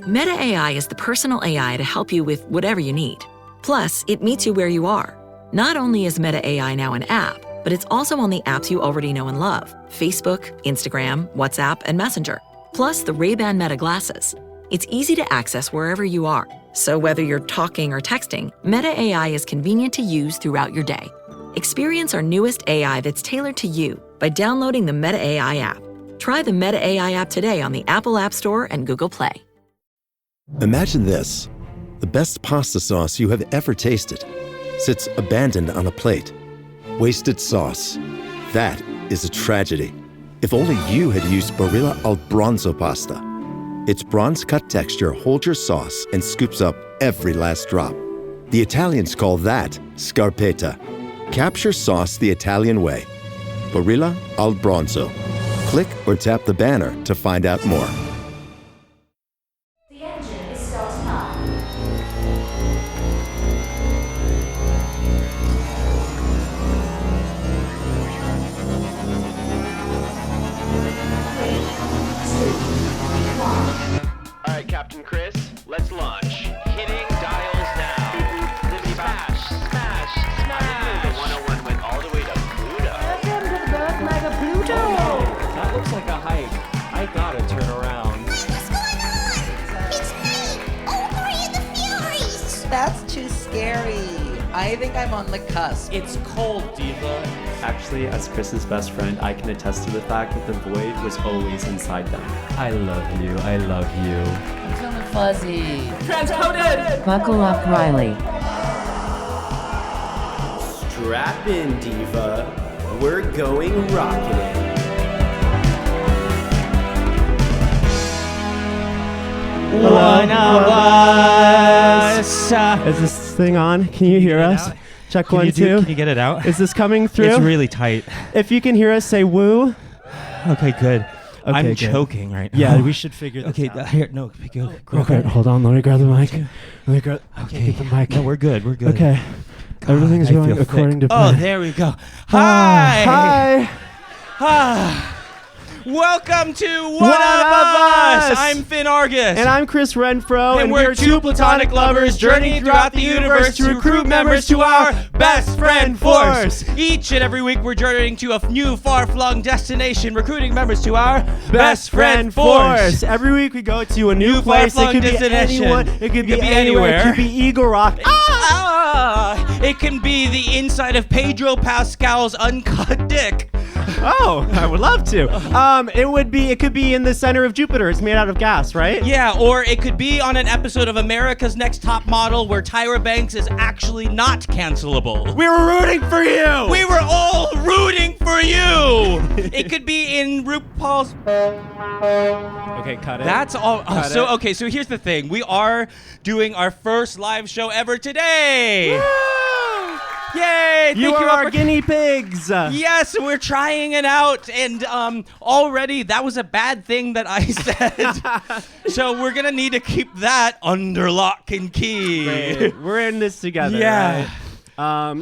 Meta AI is the personal AI to help you with whatever you need. Plus, it meets you where you are. Not only is Meta AI now an app, but it's also on the apps you already know and love: Facebook, Instagram, WhatsApp, and Messenger. Plus the Ray-Ban Meta glasses. It's easy to access wherever you are. So whether you're talking or texting, Meta AI is convenient to use throughout your day. Experience our newest AI that's tailored to you by downloading the Meta AI app. Try the Meta AI app today on the Apple App Store and Google Play. Imagine this: the best pasta sauce you have ever tasted sits abandoned on a plate. Wasted sauce. That is a tragedy. If only you had used Barilla al Bronzo pasta. Its bronze-cut texture holds your sauce and scoops up every last drop. The Italians call that scarpetta. Capture sauce the Italian way. Barilla al Bronzo. Click or tap the banner to find out more. The engine is starting up. All right, Captain Chris, let's launch. Hitting dials now. Smash, smash, smash. The 101 went all the way to Pluto. Welcome to the Birth Leg of Pluto. That looks like a hike. I gotta turn around. What's going on? It's me, Overy of the Furies. That's too scary. I think I'm on the cusp. It's cold, Diva. Actually, as Chris's best friend, I can attest to the fact that the void was always inside them. I love you. I love you. I'm feeling fuzzy. Transcoded! Buckle up, Riley. Strap in, Diva. We're going rocketing. One of us. Is this thing on? Can you hear us? Check Can 1, you 2. Can you get it out? Is this coming through? It's really tight. If you can hear us, say woo. Okay, good. I'm good. choking right now. Yeah, we should figure this Okay, out. here, no, go. Okay, hold on. Let me grab the mic. Let me grab. Okay, Get the mic. No, we're good. We're good. Okay. Everything's I going feel according thick. to plan. Oh, there we go. Hi. Hi. Ah. Welcome to One One of of Us. Us. I'm Finn Argus. And I'm Chris Renfro, And we're two platonic lovers journeying throughout the universe to recruit members to our best friend force. Each and every week we're journeying to a new far-flung destination, recruiting members to our best friend force. Every week we go to a new place. It far-flung could be destination. anyone. It could be anywhere. It could be Eagle Rock. It can be the inside of Pedro Pascal's uncut dick. Oh, I would love to. It could be in the center of Jupiter. It's made out of gas, right? Yeah, or it could be on an episode of America's Next Top Model where Tyra Banks is actually not cancelable. We were rooting for you. We were all rooting for you. It could be in RuPaul's. Okay, cut it. That's all. Cut it. So here's the thing. We are doing our first live show ever today. Woo! Yay! You Thank are all our for- guinea pigs. Yes, we're trying it out, and already that was a bad thing that I said. So we're gonna need to keep that under lock and key. Great. We're in this together. Yeah. Right?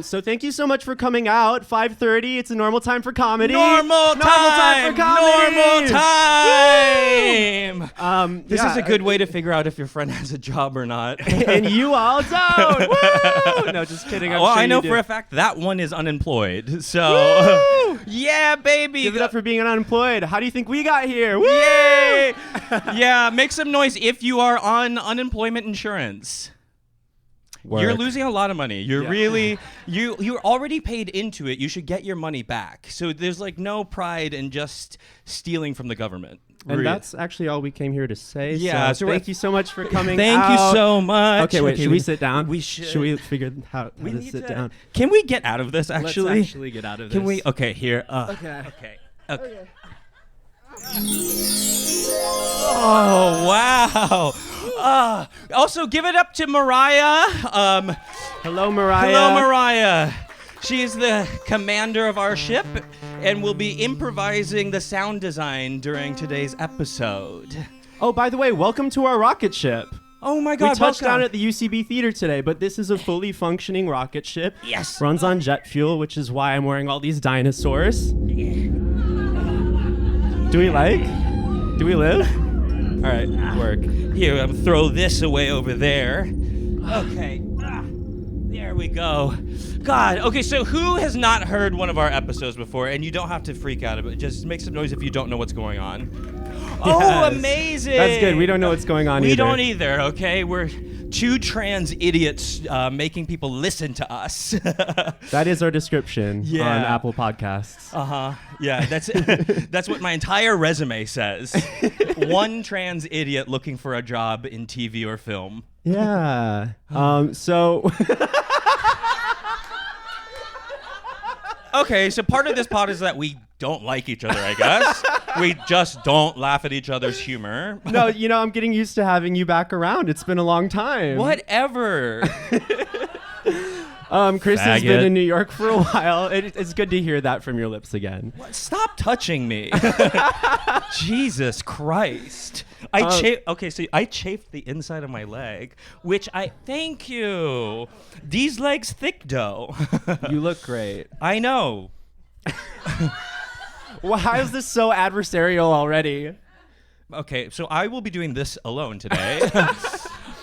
So thank you so much for coming out. 5:30. It's a normal time for comedy. Normal time for comedy. Normal time. This is a good way to figure out if your friend has a job or not. And you all don't. Woo! No, just kidding. Well, I know you for do. a fact that one is unemployed. So, yeah, baby. Give it up for being unemployed. How do you think we got here? Woo! Yay! Yeah, make some noise if you are on unemployment insurance. You're losing a lot of money. You're really you're already paid into it. You should get your money back. So there's like no pride in just stealing from the government. And that's actually all we came here to say. Yeah, So thank you so much for coming Thank out. you so much. Okay, wait. Should we sit down? We should. Should we figure out how to sit down? Can we get out of this, actually? Let's actually get out of this. Can we? Okay, here. Okay. Okay. Oh, wow. Also, give it up to Mariah. Hello, Mariah. Hello, Mariah. She is the commander of our ship and will be improvising the sound design during today's episode. Oh, by the way, welcome to our rocket ship. Oh my God, we touched welcome. down at the UCB Theater today, but this is a fully functioning rocket ship. Yes. Runs on jet fuel, which is why I'm wearing all these dinosaurs. Do we like? Do we live? All right, work. Here, I'm gonna throw this away over there. Okay. There we go. God, okay, so who has not heard one of our episodes before? And you don't have to freak out about it. Just make some noise if you don't know what's going on. Oh, Yes. amazing. That's good. We don't know what's going on We either. don't either, okay? We're two trans idiots making people listen to us. That is our description on Yeah. Apple Podcasts. Yeah, that's what my entire resume says. One trans idiot looking for a job in TV or film. Yeah. So Okay, so part of this pod is that we don't like each other, I guess. We just don't laugh at each other's humor. no, I'm getting used to having you back around. It's been a long time. Whatever. Chris has been Faggot. in New York for a while. It's good to hear that from your lips again. Stop touching me. Jesus Christ. I chafed the inside of my leg, which thank you. These legs thick dough. You look great. I know. Well, how is this so adversarial already? Okay, so I will be doing this alone today.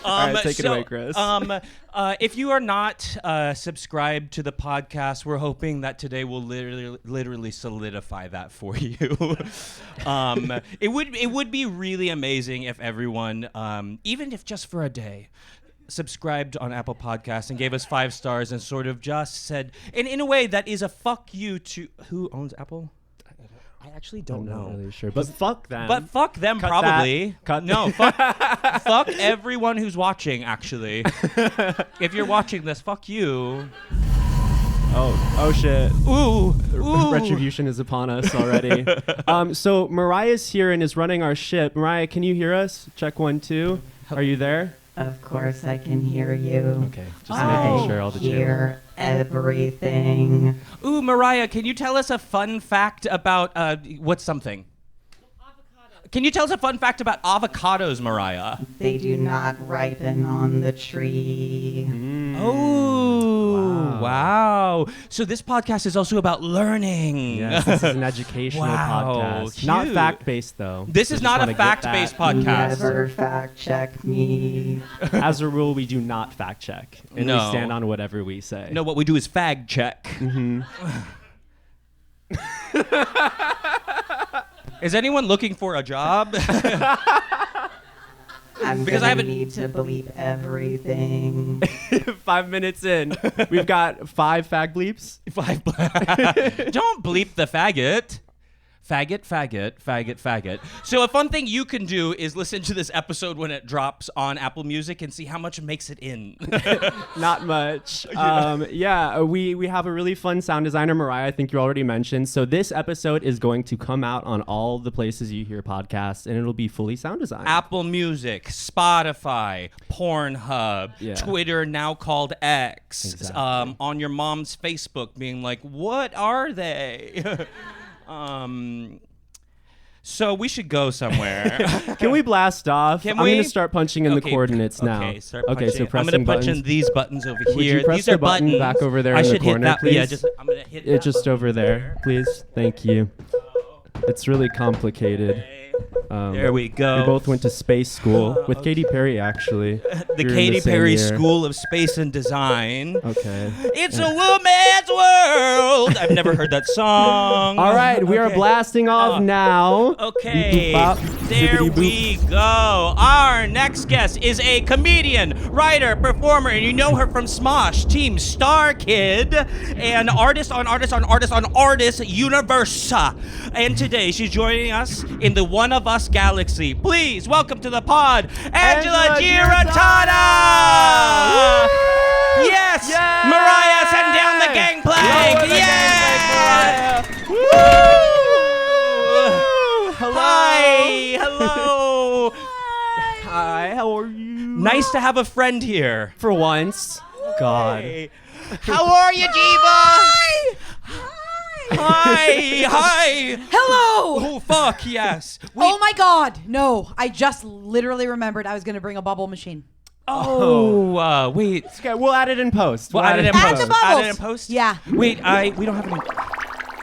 All right, take it away, Chris. If you are not subscribed to the podcast, we're hoping that today will literally solidify that for you. It would be really amazing if everyone, even if just for a day, subscribed on Apple Podcasts and gave us 5 stars and sort of just said, and in a way that is a fuck you to who owns Apple. I actually don't know. I'm not really sure, but fuck them. But fuck them, Cut probably. that. No, fuck everyone who's watching, actually. If you're watching this, fuck you. Oh shit. Ooh. Retribution is upon us already. So Mariah's here and is running our ship. Mariah, can you hear us? Check 1, 2. Are you there? Of course I can hear you. Okay, just making sure all the hear everything. Ooh, Mariah, can you tell us a fun fact about what's something? Can you tell us a fun fact about avocados, Mariah? They do not ripen on the tree. Oh, wow. So this podcast is also about learning. Yes, this is an educational podcast. Cute. Not fact-based, though. This We is just not wanna a get fact-based that. podcast. Never fact check me. As a rule, we do not fact check. And No. we stand on whatever we say. No, what we do is fag check. Mm-hmm. Is anyone looking for a job? I'm Because gonna I haven't- need to bleep everything. 5 minutes in, we've got 5 fag bleeps. Don't bleep the faggot. Faggot, faggot, faggot, faggot. So a fun thing you can do is listen to this episode when it drops on Apple Music and see how much makes it in. Not much. We have a really fun sound designer, Mariah, I think you already mentioned. So this episode is going to come out on all the places you hear podcasts, and it'll be fully sound designed. Apple Music, Spotify, Pornhub, Yeah. Twitter, now called X, Exactly. on your mom's Facebook being like, what are they? So we should go somewhere. Can we blast off? Can I'm we? going to start punching in the coordinates now. Okay, start Okay, punching. so I'm pressing gonna punch buttons. in these buttons over Would here. you press These the are button buttons. back over there I in the should hit corner, that. please? Yeah, I'm gonna hit It's just over there, please. Thank you. It's really complicated. There we go. We both went to space school with Katy Perry, actually. The We were in Katy same Perry year. School of Space and Design. Okay. It's a woman's world. I've never heard that song. All right, we are Okay. blasting off now. Okay, Boop, bop, there zippity boop. we go. Our next guest is a comedian, writer, performer, and you know her from Smosh, Team Star Kid, and artist on Artist Universe. And today she's joining us in the One of Us galaxy. Please welcome to the pod, Angela Giarratana. Yes, Yay! Mariah, send down the gangplank. Lower the Yes. gangplank, Woo! Hello. Hi. Hello. Hi, how are you? Nice to have a friend here. For once. God. Hey. How are you, Diva? Hi. Hi. Hello! Oh, fuck, yes. Oh my god, no. I just literally remembered I was going to bring a bubble machine. Oh, wait. Okay, we'll add it in post. We'll add it in Add post. the bubbles. Add it in post? Yeah. Wait, we don't have any.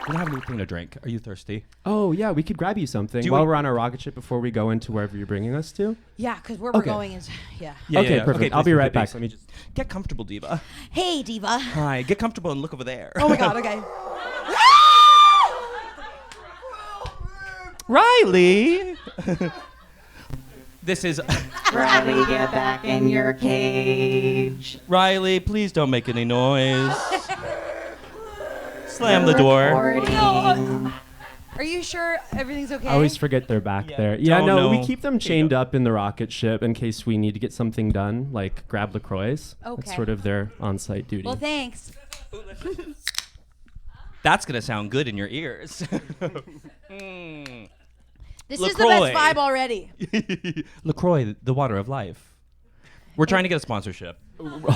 We don't have anything to drink. Are you thirsty? Oh, yeah, we could grab you something while we're on our rocket ship before we go into wherever you're bringing us to. Yeah, because where we're going is, Yeah, okay, perfect. Okay, I'll be right back. Let me just get comfortable, Diva. Hey, Diva. Hi, get comfortable and look over there. Oh my God, okay. Riley! This is... Riley, get back in your cage. Riley, please don't make any noise. Slam the door. No. Are you sure everything's okay? I always forget they're back there. Yeah, no, we keep them chained up in the rocket ship in case we need to get something done, like grab LaCroix. Okay. That's sort of their on-site duty. Well, thanks. That's going to sound good in your ears. This is the best vibe already. LaCroix, the water of life. We're trying to get a sponsorship.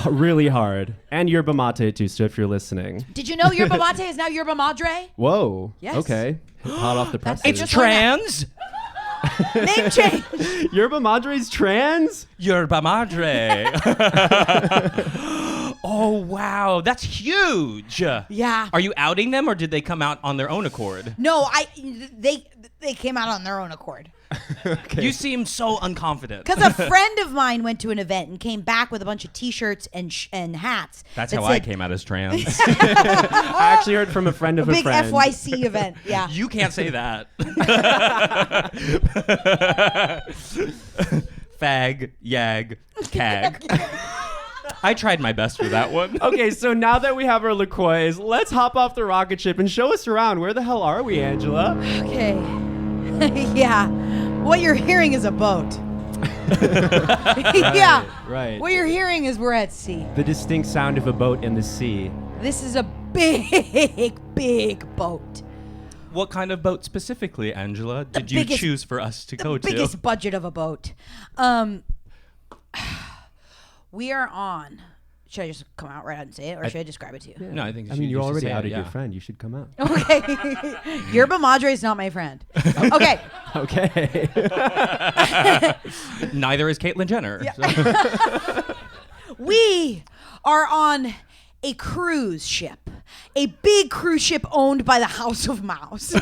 Really hard. And yerba mate too, so if you're listening. Did you know yerba mate is now yerba madre? Whoa. Yes. Okay. Hot off the presses. It's trans. Name change. Yerba madre's trans? Yerba madre. Oh, wow. That's huge. Yeah. Are you outing them or did they come out on their own accord? No, they came out on their own accord. Okay. You seem so unconfident. Because a friend of mine went to an event and came back with a bunch of T-shirts and hats. That's how I came out as trans. I actually heard from a friend of a big friend. FYC event. Yeah. You can't say that. Fag, yag, cag. I tried my best for that one. Okay, so now that we have our LaCroix, let's hop off the rocket ship and show us around. Where the hell are we, Angela? Okay. Yeah. What you're hearing is a boat. Yeah. Right. What you're hearing is we're at sea. The distinct sound of a boat in the sea. This is a big, big boat. What kind of boat specifically, Angela, did you choose for us to go to? The biggest budget of a boat. We are on. Should I just come out right out and say it, or should I describe it to you? Yeah. No, I think. You already outed your friend. You should come out. Okay. Yerba madre is not my friend. Okay. Okay. Neither is Caitlyn Jenner. Yeah. So. We are on a cruise ship, a big cruise ship owned by the House of Mouse. The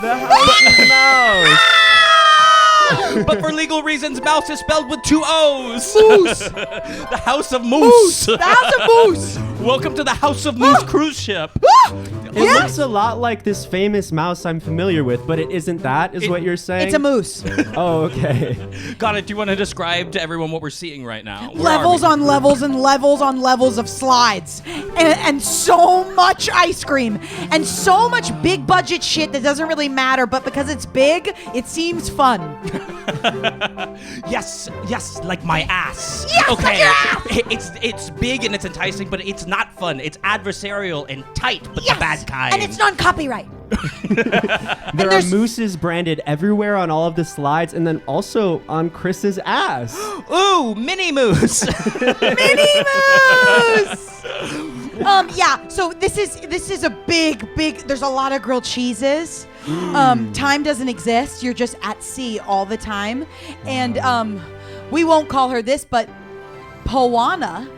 House of Mouse. But for legal reasons, mouse is spelled with 2 O's. Moose. The House of Moose. The House of Moose. Welcome to the House of Moose cruise ship. It looks a lot like this famous mouse I'm familiar with, but it isn't that, is what you're saying? It's a moose. Oh, okay. Got it. Do you want to describe to everyone what we're seeing right now? Levels on levels and levels on levels of slides. And so much ice cream. And so much big budget shit that doesn't really matter, but because it's big, it seems fun. Yes, like my ass. Yes, okay. like your ass! It's big and it's enticing, but it's not fun. It's adversarial and tight, but the bad kind. And it's non-copyright. There are mooses branded everywhere on all of the slides, and then also on Chris's ass. Ooh, mini moose. Mini moose. Yeah. So this is a big. There's a lot of grilled cheeses. Time doesn't exist. You're just at sea all the time, and we won't call her this, but Poana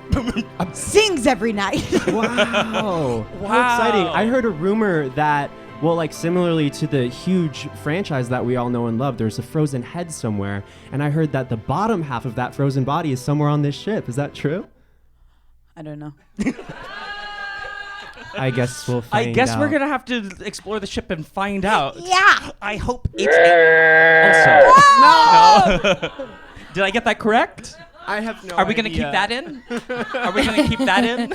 sings every night. Wow. How exciting. I heard a rumor that, well, like similarly to the huge franchise that we all know and love, there's a frozen head somewhere. And I heard that the bottom half of that frozen body is somewhere on this ship. Is that true? I don't know. I guess we'll find out. I guess we're going to have to explore the ship and find out. Yeah. I hope it's... No. Did I get that correct? I have no idea. Are we going to keep that in? Are we going to keep that in?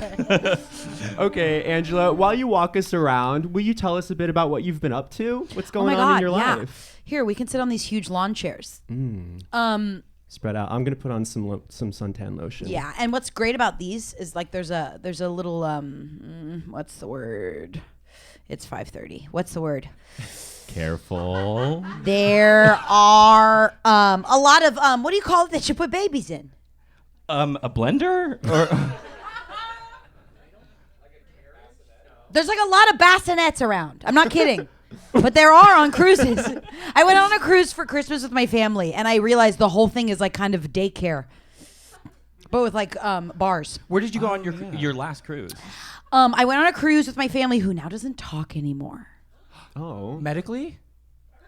Okay, Angela, while you walk us around, will you tell us a bit about what you've been up to? What's going on in your life? Here, we can sit on these huge lawn chairs. Spread out. I'm going to put on some suntan lotion. Yeah, and what's great about these is like there's a little what's the word? It's 5:30. What's the word? Careful. There are a lot of what do you call it that you put babies in? A blender? Or There's like a lot of bassinets around. I'm not kidding. But there are on cruises. I went on a cruise for Christmas with my family, and I realized the whole thing is like kind of daycare. but with like bars. Where did you go on your last cruise? I went on a cruise with my family who now doesn't talk anymore. Oh. Medically?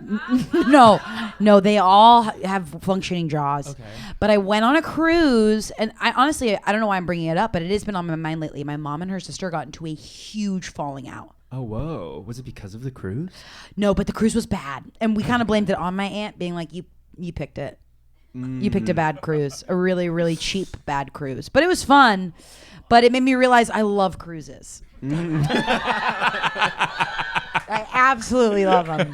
No, they all have functioning jaws. Okay. But I went on a cruise, and I don't know why I'm bringing it up, but it has been on my mind lately. My mom and her sister got into a huge falling out. Oh, whoa. Was it because of the cruise? No, but the cruise was bad. And we kind of blamed it on my aunt being like, you picked it. You picked a bad cruise, a really, really cheap bad cruise. But it was fun, but it made me realize I love cruises. I absolutely love them.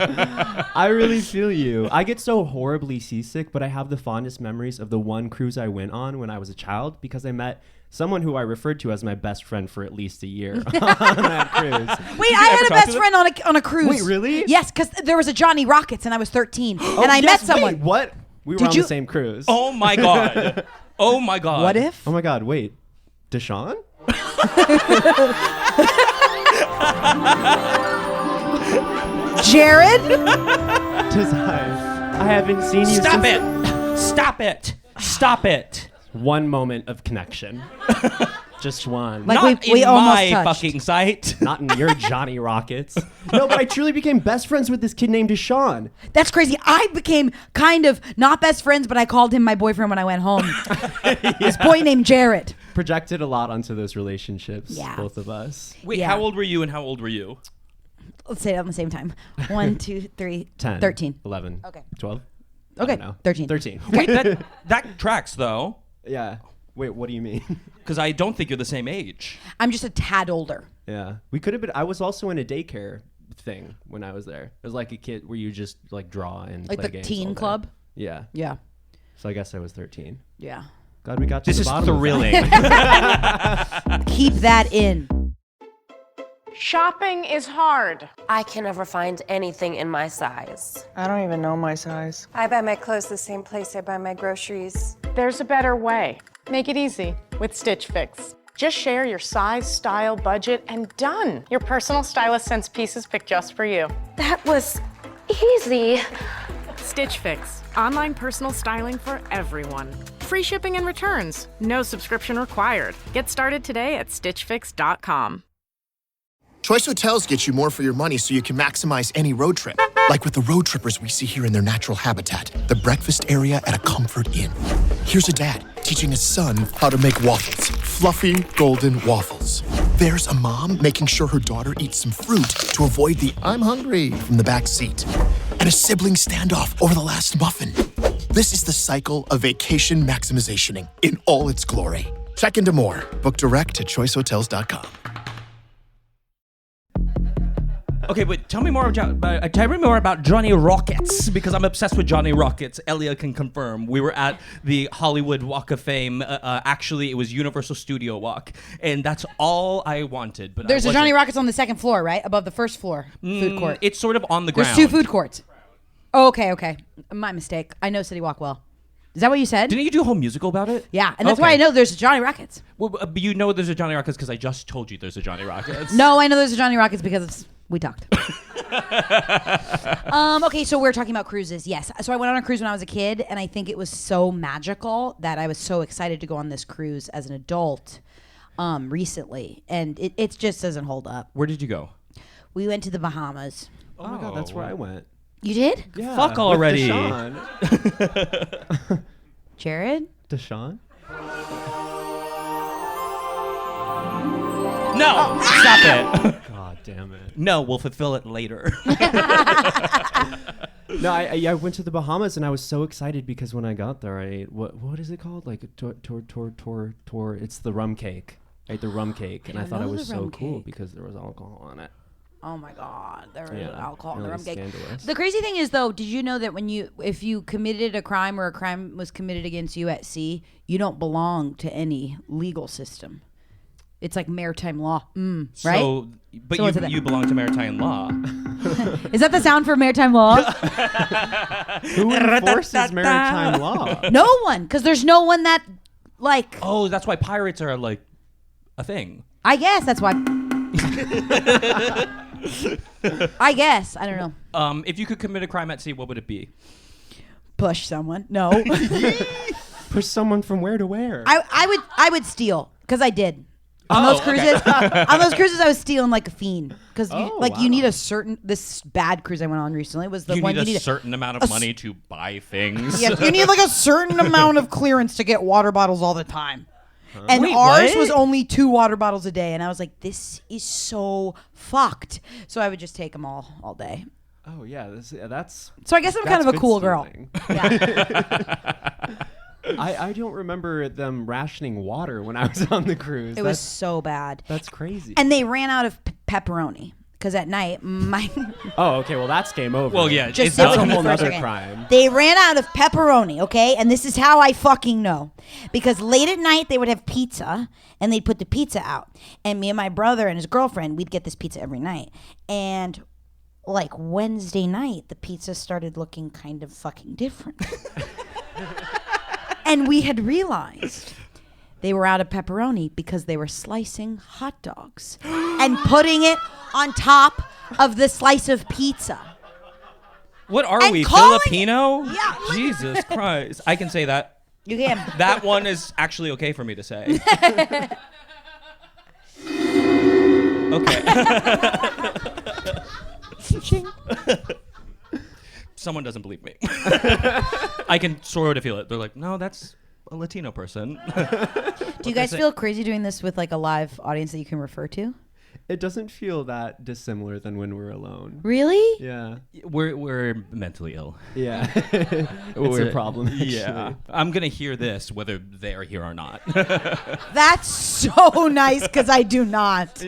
I really feel you. I get so horribly seasick, but I have the fondest memories of the one cruise I went on when I was a child because I met someone who I referred to as my best friend for at least a year on that cruise. Wait, I had a best friend on a cruise. Wait, really? Yes, because there was a Johnny Rockets and I was 13. And I met someone. Wait, what? We were on the same cruise. Oh my God. Oh my God. What if? Oh my God, wait. Deshaun? Jared? I haven't seen you Stop it. Stop it. One moment of connection. Just one. Like Not we in almost my touched. fucking sight. Not in your Johnny Rockets. No, but I truly became best friends with this kid named Deshaun. That's crazy. I became kind of not best friends, but I called him my boyfriend when I went home. This boy named Jared. Projected a lot onto those relationships, both of us. Wait, how old were you and how old were you? Let's say it at the same time. 1, 2, 3, 10, 13. 11. Okay. 12. Okay. 13. 13. Wait, that tracks though. Yeah. Wait, what do you mean? Because I don't think you're the same age. I'm just a tad older. Yeah. We could have been. I was also in a daycare thing when I was there. It was like a kid where you just like draw and like play the games teen all day. club. Yeah. Yeah. So I guess I was 13. Yeah. God, we got to this the is bottom thrilling. of that. Keep that in. Shopping is hard. I can never find anything in my size. I don't even know my size. I buy my clothes the same place I buy my groceries. There's a better way. Make it easy with Stitch Fix. Just share your size, style, budget, and done. Your personal stylist sends pieces picked just for you. That was easy. Stitch Fix. Online personal styling for everyone. Free shipping and returns. No subscription required. Get started today at stitchfix.com. Choice Hotels gets you more for your money so you can maximize any road trip. Like with the road trippers we see here in their natural habitat, the breakfast area at a Comfort Inn. Here's a dad teaching his son how to make waffles, fluffy golden waffles. There's a mom making sure her daughter eats some fruit to avoid the "I'm hungry" from the back seat. And a sibling standoff over the last muffin. This is the cycle of vacation maximizationing in all its glory. Check into more. Book direct at choicehotels.com. Okay, but tell me more about Johnny Rockets, because I'm obsessed with Johnny Rockets. Elia can confirm. We were at the Hollywood Walk of Fame. Actually, it was Universal Studio Walk, and that's all I wanted. But There's a Johnny Rockets on the second floor, right? Above the first floor food court. It's sort of on the ground. There's 2 food courts. Oh, okay. My mistake. I know City Walk well. Is that what you said? Didn't you do a whole musical about it? Yeah, and that's why I know there's a Johnny Rockets. Well, you know there's a Johnny Rockets because I just told you there's a Johnny Rockets. No, I know there's a Johnny Rockets because we talked. Okay, so we're talking about cruises. Yes. So I went on a cruise when I was a kid, and I think it was so magical that I was so excited to go on this cruise as an adult recently. And it just doesn't hold up. Where did you go? We went to the Bahamas. Oh my God, that's where I went. You did? Yeah. Fuck already. Jared? Deshaun? No! Stop it. God damn it. No, we'll fulfill it later. No, I went to the Bahamas and I was so excited because when I got there, I ate what is it called? Like a tour. It's the rum cake. I ate the rum cake and I thought it was so cool because there was alcohol on it. Oh my God, there was alcohol in the really rum cake. Scandalous. The crazy thing is, though, did you know that if you committed a crime or a crime was committed against you at sea, you don't belong to any legal system? It's like maritime law, right? So, but you belong to maritime law. Is that the sound for maritime law? Who enforces maritime law? No one, because there's no one that like. Oh, that's why pirates are like a thing. I guess that's why. I guess. I don't know. If you could commit a crime at sea, what would it be? Push someone. No. For someone from where to where? I would steal because I did. On those cruises, I was stealing like a fiend because you need a certain. This bad cruise I went on recently was the one you need a certain amount of money to buy things. Yes, you need like a certain amount of clearance to get water bottles all the time. And Wait, ours what? was only 2 water bottles a day, and I was like, this is so fucked. So I would just take them all day. Oh yeah, that's. So I guess I'm kind of a cool girl. Yeah. I don't remember them rationing water when I was on the cruise. It was so bad. That's crazy. And they ran out of pepperoni because at night my. Oh, okay. Well, that's game over. Well, yeah, Just that's a listen to whole me for a other second. crime. They ran out of pepperoni, okay? And this is how I fucking know. Because late at night, they would have pizza, and they'd put the pizza out. And me and my brother and his girlfriend, we'd get this pizza every night. And like Wednesday night, the pizza started looking kind of fucking different. And we had realized they were out of pepperoni because they were slicing hot dogs and putting it on top of the slice of pizza. What are And we, calling Filipino? Yeah. Jesus Christ. I can say that. You can. That one is actually okay for me to say. Okay. Someone doesn't believe me. I can sort of feel it. They're like, no, that's a Latino person. Do you guys feel crazy doing this with like a live audience that you can refer to? It doesn't feel that dissimilar than when we're alone. Really? Yeah. We're mentally ill. Yeah. It's a problem, actually. Yeah. I'm going to hear this whether they are here or not. That's so nice because I do not.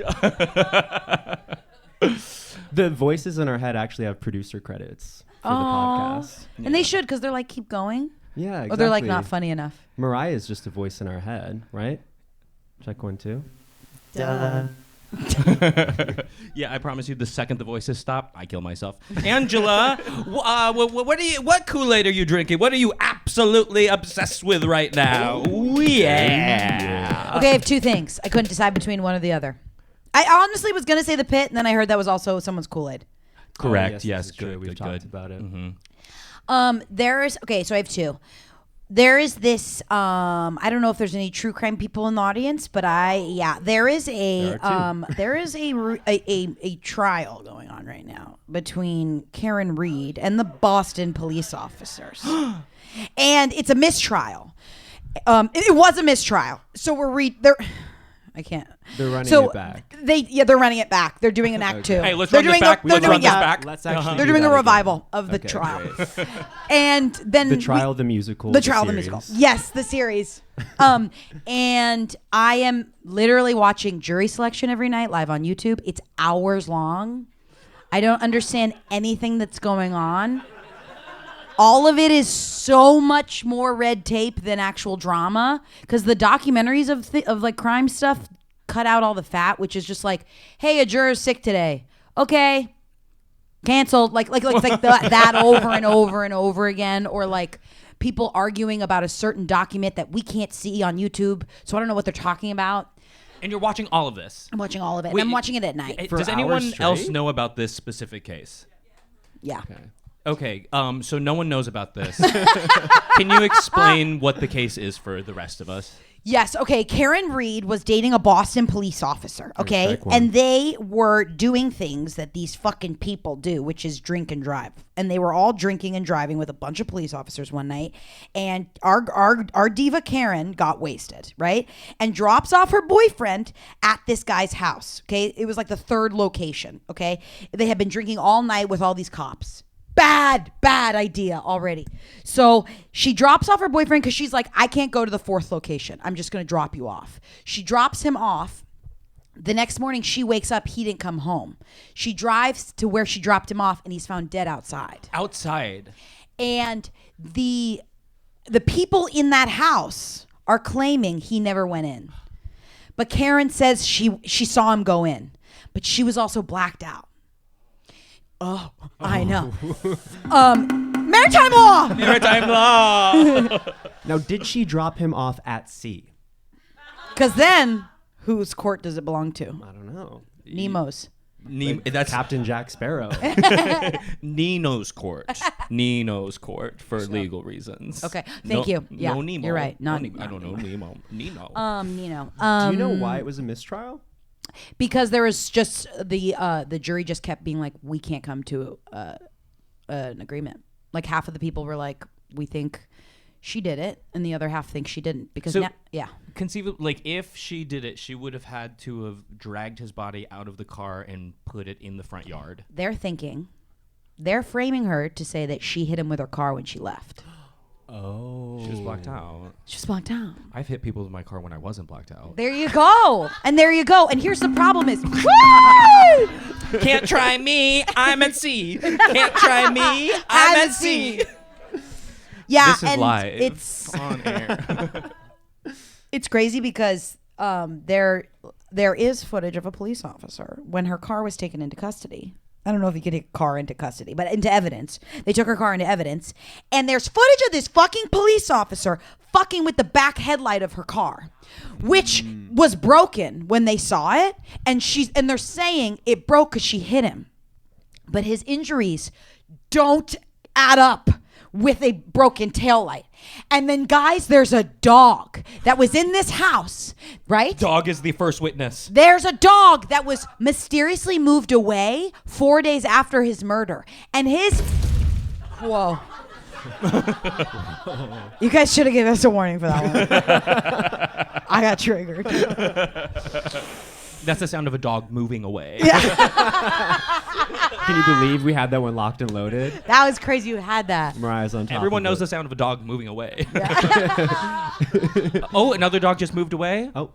The voices in our head actually have producer credits for the podcast. And they should because they're like, keep going. Yeah, exactly. Or they're like not funny enough. Mariah is just a voice in our head, right? Check 1, 2. Duh. Yeah, I promise you, the second the voices stop, I kill myself. Angela, what KoolAid are you drinking? What are you absolutely obsessed with right now? Yeah. Okay, I have 2 things. I couldn't decide between one or the other. I honestly was going to say the pit, and then I heard that was also someone's KoolAid. Correct. Oh, yes, good. We've talked about it. Mm-hmm. So I have 2. There is this, I don't know if there's any true crime people in the audience, but there is a trial going on right now between Karen Reed and the Boston police officers. And it's a mistrial. It was a mistrial. So I can't. They're running it back. They're running it back. They're doing an act 2. Hey, let's run this back. Let's run this back. Let's actually They're doing a revival of the trial. And then the trial, the musical. The trial, the musical. Yes, the series. And I am literally watching jury selection every night live on YouTube. It's hours long. I don't understand anything that's going on. All of it is so much more red tape than actual drama because the documentaries of like crime stuff cut out all the fat, which is just like, hey, a juror's sick today. Okay, canceled. Like that over and over and over again, or like people arguing about a certain document that we can't see on YouTube, so I don't know what they're talking about. And you're watching all of this. I'm watching all of it. Wait, and I'm watching it at night. Does anyone else know about this specific case? Yeah. Okay, so no one knows about this. Can you explain what the case is for the rest of us? Yes. Okay. Karen Reed was dating a Boston police officer. Okay. And they were doing things that these fucking people do, which is drink and drive. And they were all drinking and driving with a bunch of police officers one night. And our diva Karen got wasted, right? And drops off her boyfriend at this guy's house. Okay. It was like the 3rd location. Okay. They had been drinking all night with all these cops. Bad idea already. So she drops off her boyfriend because she's like, I can't go to the 4th location. I'm just going to drop you off. She drops him off. The next morning, she wakes up. He didn't come home. She drives to where she dropped him off, and he's found dead outside. Outside. And the people in that house are claiming he never went in. But Karen says she saw him go in. But she was also blacked out. Oh, I know. Maritime law. Maritime law. Now, did she drop him off at sea? Because then, whose court does it belong to? I don't know. Nemo's. That's Captain Jack Sparrow. Nino's court. Nino's court for legal reasons. Okay, thank you. Yeah, no Nemo. you're right. Not I don't know Nemo. Nino. Nino. Do you know why it was a mistrial? Because there was just the jury just kept being like, we can't come to an agreement. Like half of the people were like, we think she did it, and the other half think she didn't. Because conceivably, like if she did it, she would have had to have dragged his body out of the car and put it in the front yard. They're framing her to say that she hit him with her car when she left. Oh. She was blacked out. She was blacked out. I've hit people with my car when I wasn't blacked out. There you go. And there you go. And here's the problem is, can't try me, I'm at sea. Can't try me, I'm at sea. Yeah, this is and live. It's on air. It's crazy because there is footage of a police officer when her car was taken into custody. I don't know if you could take a car into custody, but into evidence. They took her car into evidence. And there's footage of this fucking police officer fucking with the back headlight of her car, which was broken when they saw it. And they're saying it broke because she hit him. But his injuries don't add up with a broken taillight. And then, guys, there's a dog that was in this house, right? Dog is the first witness. There's a dog that was mysteriously moved away 4 days after his murder. And whoa. You guys should have given us a warning for that one. I got triggered. That's the sound of a dog moving away. Can you believe we had that one locked and loaded? That was crazy you had that. Mariah's on top. Everyone knows the sound of a dog moving away. Oh, another dog just moved away? Oh.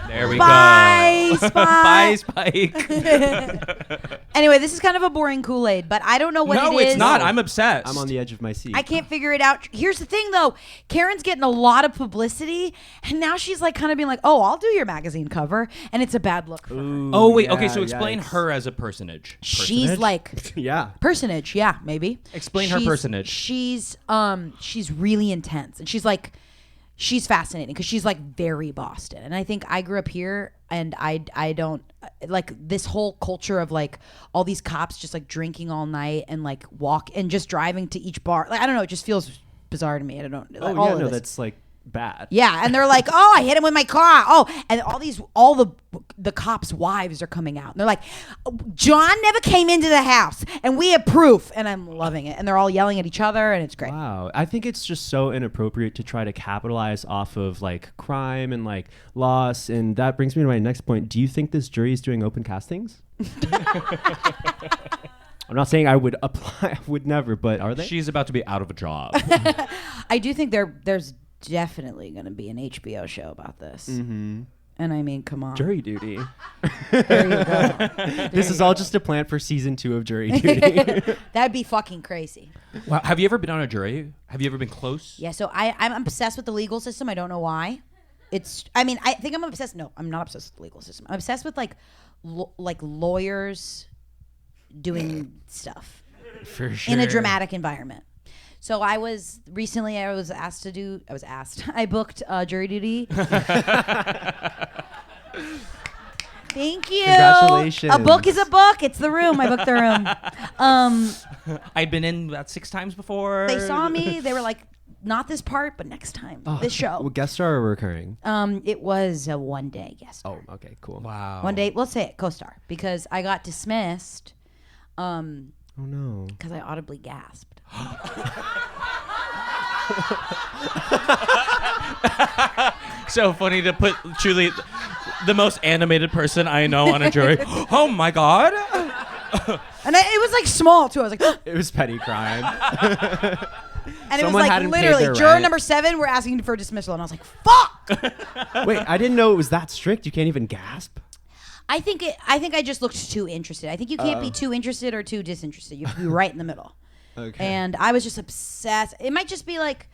There we Bye, go. Spike. Bye, Spike. Anyway, this is kind of a boring KoolAid, but I don't know what it is. No, it's not. I'm obsessed. I'm on the edge of my seat. I can't figure it out. Here's the thing, though. Karen's getting a lot of publicity, and now she's like kind of being like, oh, I'll do your magazine cover, and it's a bad look for her. Oh, wait. Okay, so explain her as a personage. She's like... Yeah. Personage, yeah, maybe. Explain her personage. She's really intense, and she's like... She's fascinating because she's like very Boston. And I think I grew up here and I don't like this whole culture of like all these cops just like drinking all night and like walk and just driving to each bar. Like, I don't know. It just feels bizarre to me. I don't know. Like, oh, yeah, no, that's like bad. Yeah. And they're like, oh, I hit him with my car. Oh, and all the cops' wives are coming out. And they're like, John never came into the house and we have proof. And I'm loving it. And they're all yelling at each other and it's great. Wow. I think it's just so inappropriate to try to capitalize off of like crime and like loss. And that brings me to my next point. Do you think this jury is doing open castings? I'm not saying I would apply. I would never, but are they? She's about to be out of a job. I do think there's definitely going to be an HBO show about this. Mm-hmm. And I mean, come on. Jury Duty. There you go. This is all just a plan for season 2 of Jury Duty. That'd be fucking crazy. Wow. Have you ever been on a jury? Have you ever been close? Yeah, so I'm obsessed with the legal system. I don't know why. I think I'm obsessed. No, I'm not obsessed with the legal system. I'm obsessed with like lawyers doing stuff. For sure. In a dramatic environment. So I was asked. I booked jury duty. Thank you. Congratulations. A book is a book. It's the room. I booked the room. I'd been in about 6 times before. They saw me. They were like, not this part, but next time. This show. Well, guest star or recurring? It was a one-day guest star. Oh, okay, cool. Wow. One day, let's say it, co-star, because I got dismissed. Oh no. Because I audibly gasped. So funny to put truly the most animated person I know on a jury. Oh my God. And it was like small too. I was like, it was petty crime. And it was like literally juror number 7 we're asking for dismissal, and I was like, fuck. Wait, I didn't know it was that strict. You can't even gasp. I think I just looked too interested. I think you can't be too interested or too disinterested. You have to be right in the middle. Okay. And I was just obsessed. It might just be like...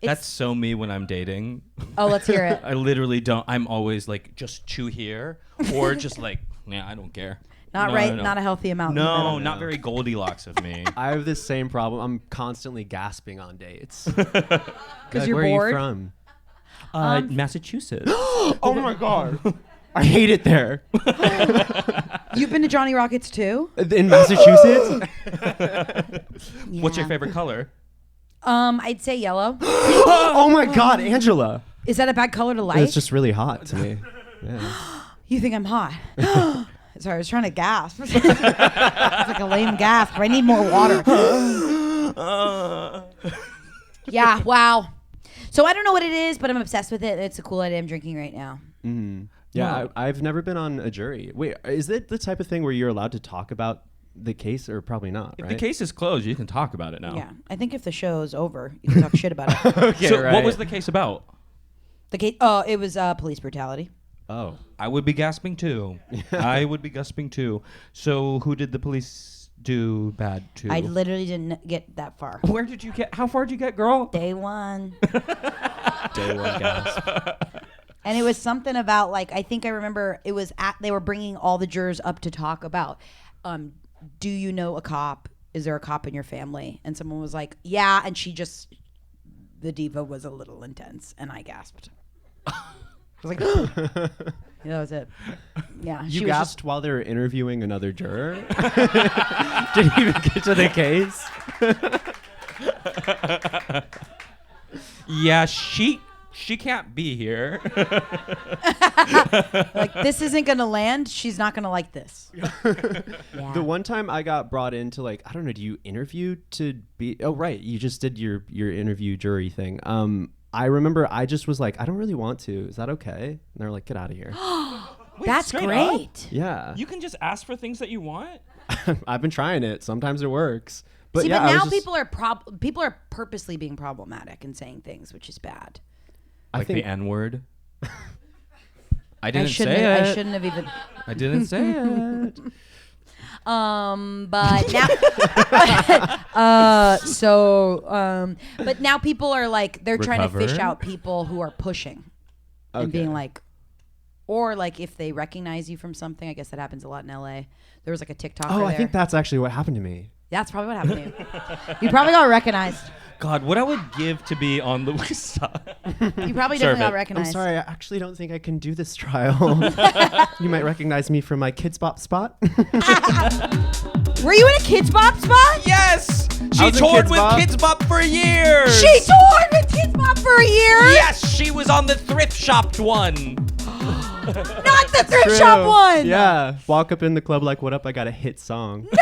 That's so me when I'm dating. Oh, let's hear it. I literally don't. I'm always like, just chew here. Or just like, yeah, I don't care. Not a healthy amount. No, not very Goldilocks of me. I have this same problem. I'm constantly gasping on dates. Because you're where bored? Are you from? Massachusetts. Oh my God. I hate it there. You've been to Johnny Rockets too? In Massachusetts? What's your favorite color? I'd say yellow. Oh my God, Angela. Is that a bad color to like? It's just really hot to me. Yeah. You think I'm hot? Sorry, I was trying to gasp. It's like a lame gasp. I need more water. Yeah, wow. So I don't know what it is, but I'm obsessed with it. It's a KoolAid I'm drinking right now. Mm-hmm. Yeah, I've never been on a jury. Wait, is it the type of thing where you're allowed to talk about the case, or probably not? If right? the case is closed, you can talk about it now. Yeah, I think if the show's over, you can talk shit about it. Okay, so right. what was the case about? The case? It was police brutality. Oh, I would be gasping too. I would be gasping too. So who did the police do bad to? I literally didn't get that far. Where did you get? How far did you get, girl? Day one. Day one gasp. And it was something about, like, I think I remember it was they were bringing all the jurors up to talk about, do you know a cop? Is there a cop in your family? And someone was like, yeah. And the diva was a little intense, and I gasped. I was like, yeah, that was it. Yeah. You gasped while they were interviewing another juror? Didn't even get to the case? Yeah, she can't be here. Like, this isn't going to land. She's not going to like this. Yeah. The one time I got brought into, like, I don't know, do you interview to be... Oh, right. You just did your interview jury thing. I remember I just was like, I don't really want to. Is that okay? And they're like, get out of here. Wait, that's great. Up? Yeah. You can just ask for things that you want? I've been trying it. Sometimes it works. But See, yeah, but now just... people are purposely being problematic and saying things, which is bad. Like the N-word? I shouldn't have even... I didn't say it. But now, but now people are like, they're trying to fish out people who are pushing and being like, or like if they recognize you from something. I guess that happens a lot in LA. There was like a TikToker. Oh, I think that's actually what happened to me. That's probably what happened to you. You probably got recognized. God, what I would give to be on Louis' side. You probably definitely got recognized. I'm sorry, I actually don't think I can do this trial. You might recognize me from my Kids Bop spot. Were you in a Kids Bop spot? Yes! She toured with Kids Bop for years! She toured with Kids Bop for a year? Yes, she was on the thrift shop one. Not the thrift shop one! Yeah, walk up in the club like, what up, I got a hit song. No!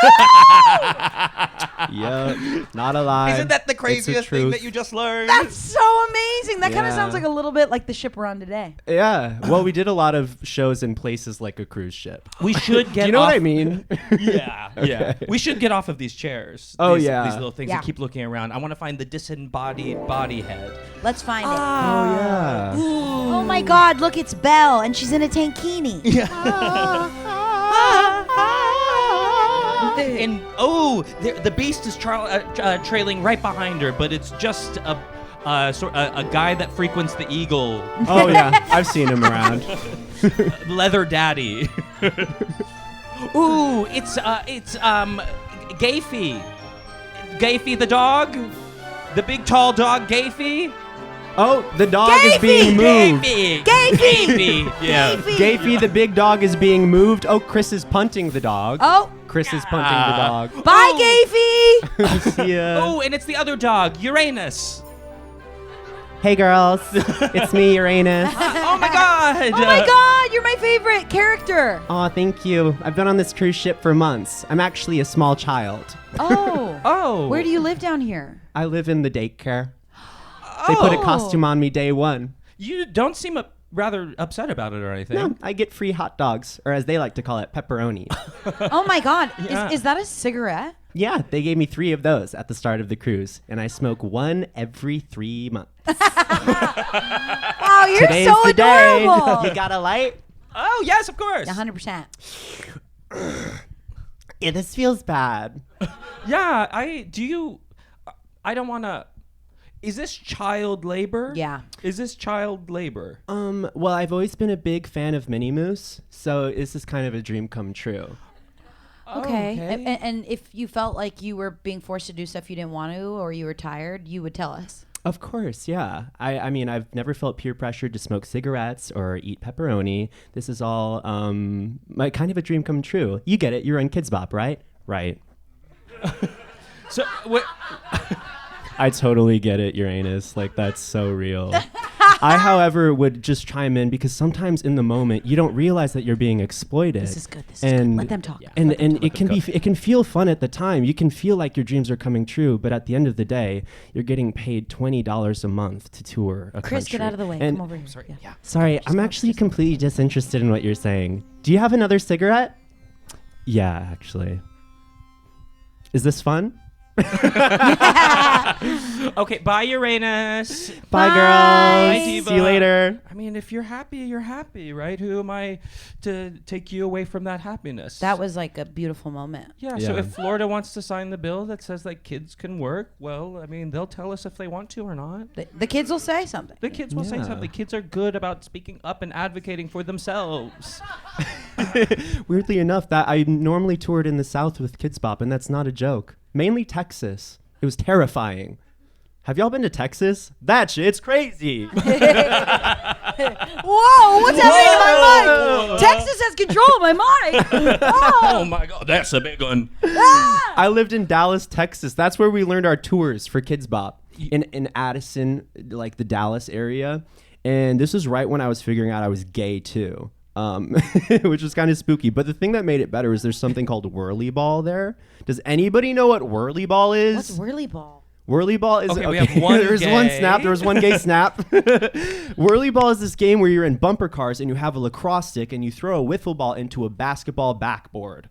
Yep, not a lie. Isn't that the craziest thing that you just learned? That's so amazing. That kind of sounds like a little bit like the ship we're on today. Yeah, well, we did a lot of shows in places like a cruise ship. We should get Do you know what I mean? Yeah, yeah. We should get off of these chairs. Oh, these yeah. little things and keep looking around. I want to find the disembodied body head. Let's find it. Oh, yeah. Oh my God, look, it's Belle, and she's in a tankini. Yeah. And the beast is trailing right behind her, but it's just a guy that frequents the Eagle. Oh yeah, I've seen him around. Leather Daddy. Ooh, it's Gayfie. Gayfie the dog, the big tall dog Gayfie. Oh, the dog is being moved. Gayfie. Yeah. Gayfie, the big dog, is being moved. Oh, Chris is punting the dog. Oh. Chris is punting the dog. Bye, Gayfie. See ya. Oh, and it's the other dog, Uranus. Hey, girls. It's me, Uranus. Oh, my God. Oh, my God. You're my favorite character. Aw, thank you. I've been on this cruise ship for months. I'm actually a small child. Oh. Oh. Where do you live down here? I live in the daycare. They put a costume on me day one. You don't seem rather upset about it or anything. No, I get free hot dogs, or as they like to call it, pepperoni. Oh my God. Yeah. Is that a cigarette? Yeah, they gave me 3 of those at the start of the cruise, and I smoke 1 every 3 months. Wow, you're Today's so the day. adorable. You got a light? Oh, yes, of course. 100%. Yeah, this feels bad. Yeah, I don't want to... Is this child labor? Yeah. Is this child labor? Well, I've always been a big fan of Minnie Moose, so this is kind of a dream come true. Okay. And if you felt like you were being forced to do stuff you didn't want to, or you were tired, you would tell us. Of course, yeah. I mean, I've never felt peer pressured to smoke cigarettes or eat pepperoni. This is all my kind of a dream come true. You get it. You're in Kids Bop, right? Right. So, what? I totally get it, Uranus. Like, that's so real. I, however, would just chime in because sometimes in the moment you don't realize that you're being exploited. This is good. This is good. Let them talk. And it can feel fun at the time. You can feel like your dreams are coming true, but at the end of the day, you're getting paid $20 a month to tour a Chris, country. get out of the way. And Come over here. Sorry. Yeah. Sorry, I'm actually completely disinterested in what you're saying. Do you have another cigarette? Yeah, actually. Is this fun? Okay, bye, Uranus. Bye, girls. Bye, Diva. See you later. I mean, if you're happy, right? Who am I to take you away from that happiness? That was like a beautiful moment. Yeah, so if Florida wants to sign the bill that says that kids can work, well, I mean, they'll tell us if they want to or not. The kids will say something. The kids will say something. Kids are good about speaking up and advocating for themselves. Weirdly enough, that I normally toured in the South with Kids Bop, and that's not a joke. Mainly Texas. It was terrifying. Have y'all been to Texas? That shit's crazy. Whoa, what's happening to my mic? Texas has control of my mic. Oh my God, that's a big one. I lived in Dallas, Texas. That's where we learned our tours for Kids Bop in Addison, like the Dallas area. And this was right when I was figuring out I was gay too. Which was kind of spooky. But the thing that made it better is there's something called whirly ball there. Does anybody know what whirly ball is? What's whirly ball? Whirly ball is okay. We have one. There's gay. one snap. There was one gay snap. Whirly ball is this game where you're in bumper cars and you have a lacrosse stick and you throw a wiffle ball into a basketball backboard.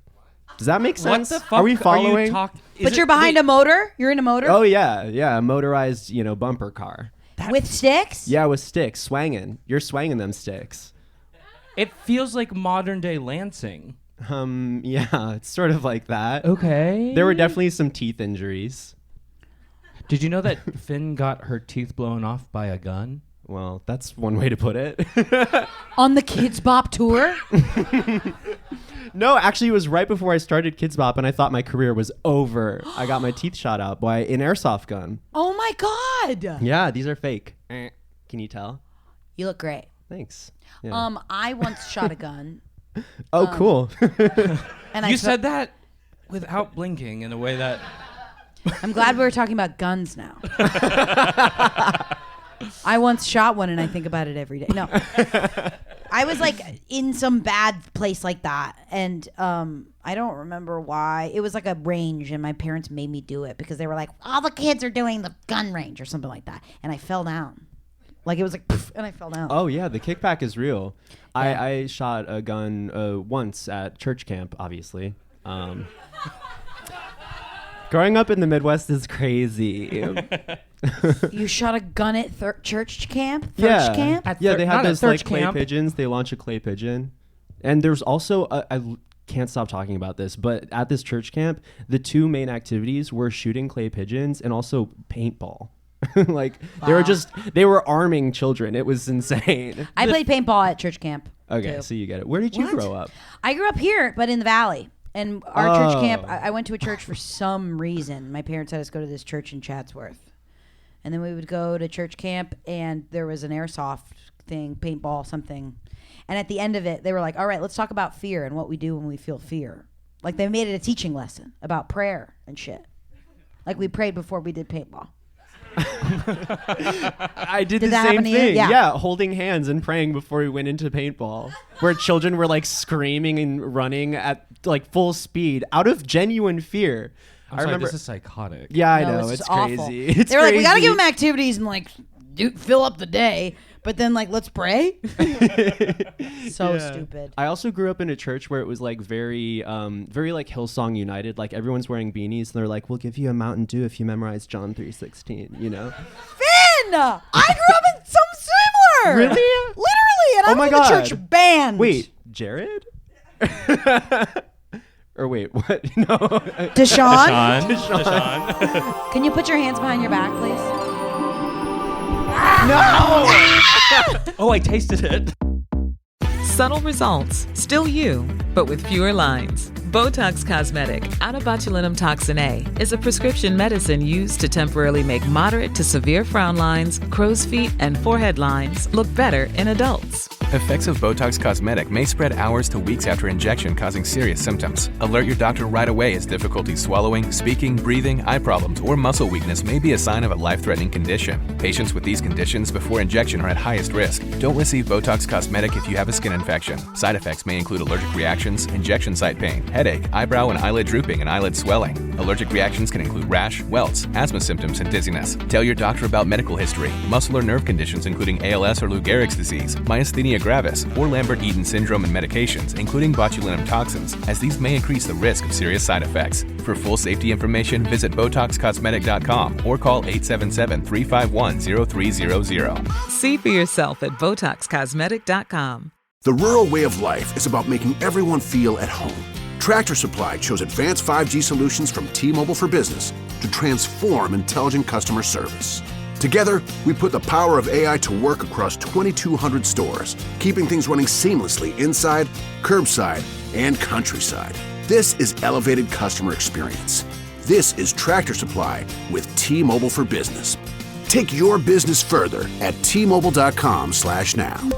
Does that make sense? What the fuck are we following? But you're behind a motor? You're in a motor? Oh yeah, a motorized, bumper car. With sticks? Yeah, with sticks, swanging. You're swanging them sticks. It feels like modern day Lansing. Yeah, it's sort of like that. Okay. There were definitely some teeth injuries. Did you know that Finn got her teeth blown off by a gun? Well, that's one way to put it. On the Kids Bop tour? No, actually, it was right before I started Kids Bop, and I thought my career was over. I got my teeth shot out by an airsoft gun. Oh my God. Yeah, these are fake. Can you tell? You look great. Thanks. Yeah. I once shot a gun. Oh, cool. And you said that without blinking in a way that... I'm glad we were talking about guns now. I once shot one and I think about it every day. No. I was like in some bad place like that. And I don't remember why. It was like a range and my parents made me do it because they were like, all the kids are doing the gun range or something like that. And I fell down. Like it was like, poof, and I fell down. Oh yeah, the kickback is real. Yeah. I shot a gun once at church camp, obviously. Growing up in the Midwest is crazy. You shot a gun at church camp? Yeah. Camp? They had those like clay camp. pigeons. They launch a clay pigeon. And there's also, I can't stop talking about this, but at this church camp, the two main activities were shooting clay pigeons and also paintball. Like wow. they were arming children. It was insane. I played paintball at church camp. Okay, too. so you get it. Where did you grow up? I grew up here, but in the valley. And our church camp, I went to a church for some reason. My parents had us go to this church in Chatsworth. And then we would go to church camp, and there was an airsoft thing, paintball, something. And at the end of it, they were like, all right, let's talk about fear and what we do when we feel fear. Like they made it a teaching lesson about prayer and shit. Like we prayed before we did paintball. I did the same thing. Yeah, holding hands and praying before we went into paintball, where children were like screaming and running at like full speed out of genuine fear. I remember this is psychotic. Yeah, I know it's crazy. Awful. It's they were like, crazy. we gotta give them activities and like fill up the day. But then, like, let's pray. So stupid. I also grew up in a church where it was like very like Hillsong United. Like everyone's wearing beanies, and they're like, "We'll give you a Mountain Dew if you memorize John 3:16." You know. Finn, I grew up in some similar. Really? Literally, and I was in the church band. Wait, Jared? Or wait, what? No. Deshaun? Deshaun. Can you put your hands behind your back, please? No! Oh, I tasted it. Subtle results, still you, but with fewer lines. Botox Cosmetic, out of botulinum toxin A, is a prescription medicine used to temporarily make moderate to severe frown lines, crow's feet, and forehead lines look better in adults. Effects of Botox Cosmetic may spread hours to weeks after injection, causing serious symptoms. Alert your doctor right away as difficulty swallowing, speaking, breathing, eye problems, or muscle weakness may be a sign of a life-threatening condition. Patients with these conditions before injection are at highest risk. Don't receive Botox Cosmetic if you have a skin infection. Side effects may include allergic reactions, injection site pain, headache, eyebrow and eyelid drooping, and eyelid swelling. Allergic reactions can include rash, welts, asthma symptoms, and dizziness. Tell your doctor about medical history, muscle or nerve conditions including ALS or Lou Gehrig's disease, myasthenia gravis, or Lambert-Eaton syndrome and medications, including botulinum toxins, as these may increase the risk of serious side effects. For full safety information, visit BotoxCosmetic.com or call 877-351-0300. See for yourself at BotoxCosmetic.com. The rural way of life is about making everyone feel at home. Tractor Supply chose advanced 5G solutions from T-Mobile for Business to transform intelligent customer service. Together, we put the power of AI to work across 2,200 stores, keeping things running seamlessly inside, curbside, and countryside. This is elevated customer experience. This is Tractor Supply with T-Mobile for Business. Take your business further at T-Mobile.com/now.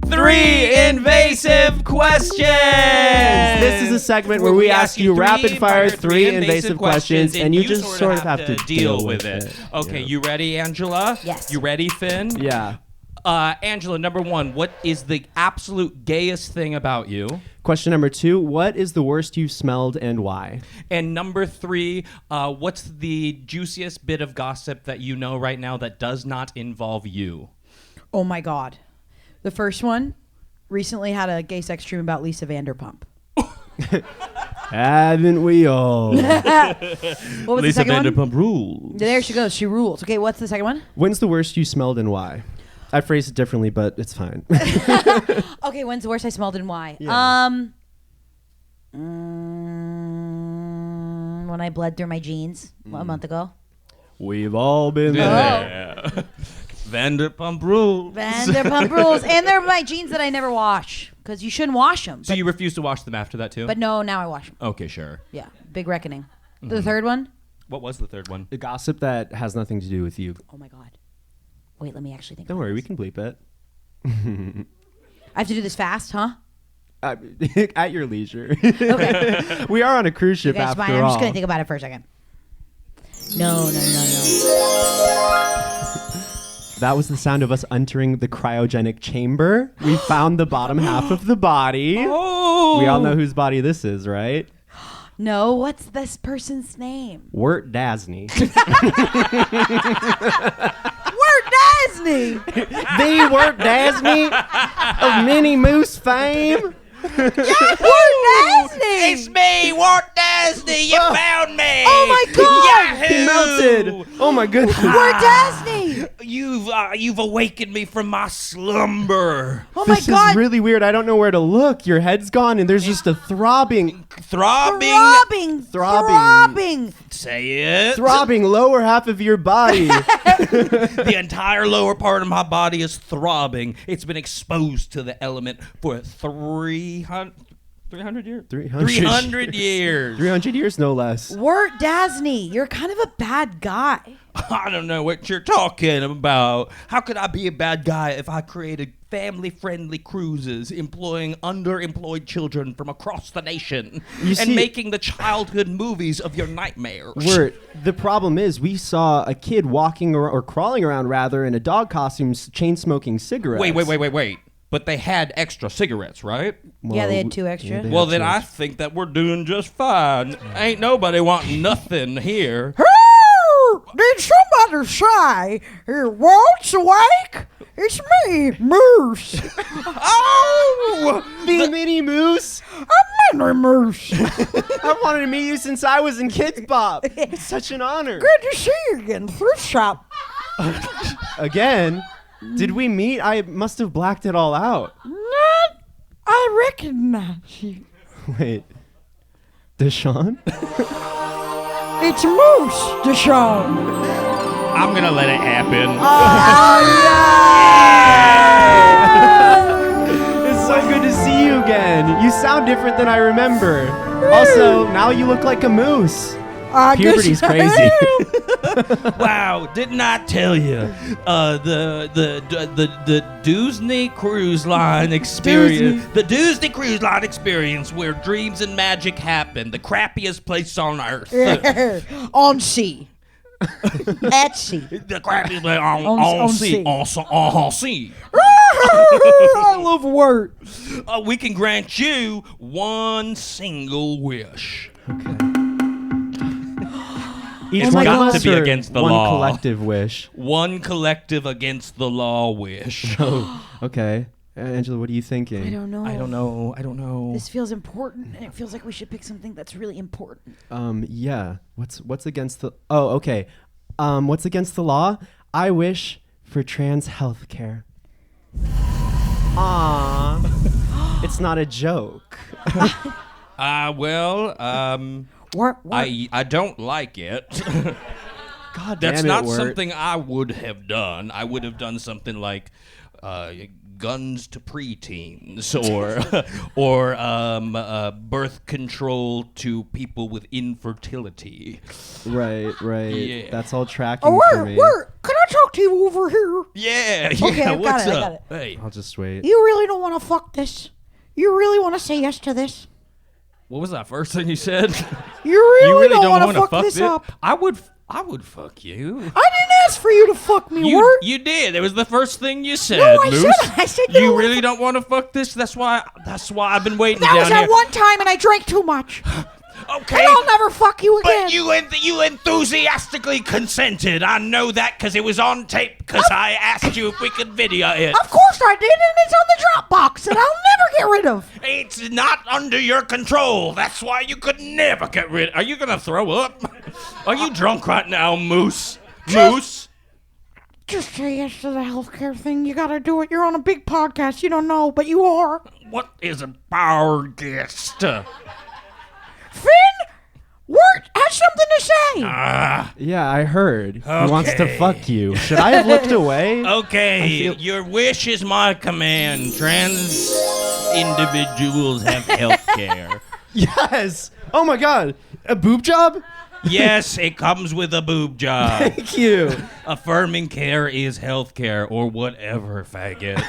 3 invasive questions. This is a segment where we ask you rapid fire 3 invasive questions, and you just sort of have to deal with it. Okay, you ready, Angela? Yes. You ready, Finn? Yeah. Angela, number 1, what is the absolute gayest thing about you? Question number 2, what is the worst you've smelled and why? And number 3, what's the juiciest bit of gossip that you know right now that does not involve you? Oh my God. The first one, recently had a gay sex dream about Lisa Vanderpump. Haven't we all? What was Lisa the second Vanderpump one? rules. There she goes. She rules. Okay, what's the second one? When's the worst you smelled and why? I phrased it differently, but it's fine. Okay, when's the worst I smelled and why? Yeah. When I bled through my jeans a month ago. We've all been there. Vanderpump rules. Vanderpump rules. And they're my jeans that I never wash because you shouldn't wash them. So you refuse to wash them after that too? But no, now I wash them. Okay, sure. Yeah, big reckoning. The third one? What was the third one? The gossip that has nothing to do with you. Oh my God. Wait, let me actually think. Don't worry, we can bleep it. I have to do this fast, huh? At your leisure. Okay. We are on a cruise ship Okay, after fine. all. I'm just going to think about it for a second. No. That was the sound of us entering the cryogenic chamber. We found the bottom half of the body. Oh! We all know whose body this is, right? No, what's this person's name? Wort Dazzy. Wort Dazzy! The Wort Dazzy of Minnie Moose fame. Wort Dazzy! It's me, Wort Dazzy. You found me. Oh my God! He melted. Oh my goodness. Wort Dazzy! You've awakened me from my slumber. Oh my This God! is really weird. I don't know where to look. Your head's gone, and there's just a throbbing. Throbbing! Say it. Throbbing lower half of your body. The entire lower part of my body is throbbing. It's been exposed to the element for 300 years. 300 years. 300 years, no less. Wort Dazzy, you're kind of a bad guy. I don't know what you're talking about. How could I be a bad guy if I created family-friendly cruises employing underemployed children from across the nation and making the childhood movies of your nightmares? Wort, the problem is we saw a kid walking or crawling around rather in a dog costume chain smoking cigarettes. Wait. But they had extra cigarettes, right? Yeah, they had 2 extra. Well, then I think that we're doing just fine. Ain't nobody wanting nothing here. Did somebody say Walt's awake? It's me, Moose. Oh! The Minnie Moose? A Minnie Moose. I've wanted to meet you since I was in Kids Bop. It's such an honor. Good to see you again, thrift shop. Again? Did we meet? I must have blacked it all out. Not, I recognize you. Wait. Deshaun? It's Moose, Deshaun. I'm gonna let it happen. It's so good to see you again. You sound different than I remember. Also, now you look like a moose. Puberty's crazy. Wow, didn't I tell you? The Doozney Cruise Line experience. The Doozney Cruise Line experience where dreams and magic happen. The crappiest place on earth. On sea. At sea. The crappiest place on sea. On sea. I love Wort. We can grant you one single wish. It's got to be against the law. One collective wish. One collective against the law wish. Oh, okay. Angela, what are you thinking? I don't know. I don't know. This feels important, and it feels like we should pick something that's really important. Yeah. What's against the? Oh, okay. What's against the law? I wish for trans health care. Aww. It's not a joke. Well, What? I don't like it. God That's damn it, not Wort. something I would have done. I would have done something like guns to preteens or birth control to people with infertility. Right. Yeah. That's all tracking for me. Wort, can I talk to you over here? Yeah. Okay, I What's got up? it. Hey. I'll just wait. You really don't want to fuck this? You really want to say yes to this? What was that first thing you said? You really don't want to wanna fuck this up? I would fuck you. I didn't ask for you to fuck me, Wort. You did. It was the first thing you said. No, I Moose. said. I said You really don't want to fuck this? That's why I've been waiting That down was here. that one time, and I drank too much. Okay. And I'll never fuck you again. But you enthusiastically consented. I know that because it was on tape because I asked you if we could video it. Of course I did, and it's on the Dropbox that I'll never get rid of. It's not under your control. That's why you could never get rid. Are you going to throw up? Are you drunk right now, Moose? Moose? Just say yes to the healthcare thing. You gotta do it. You're on a big podcast. You don't know, but you are. What is a power guest? Finn, Wort has something to say. Yeah, I heard. He wants to fuck you. Should I have looked away? Okay, your wish is my command. Trans individuals have health care. Yes. Oh my God. A boob job? Yes, it comes with a boob job. Thank you. Affirming care is health care or whatever, faggot.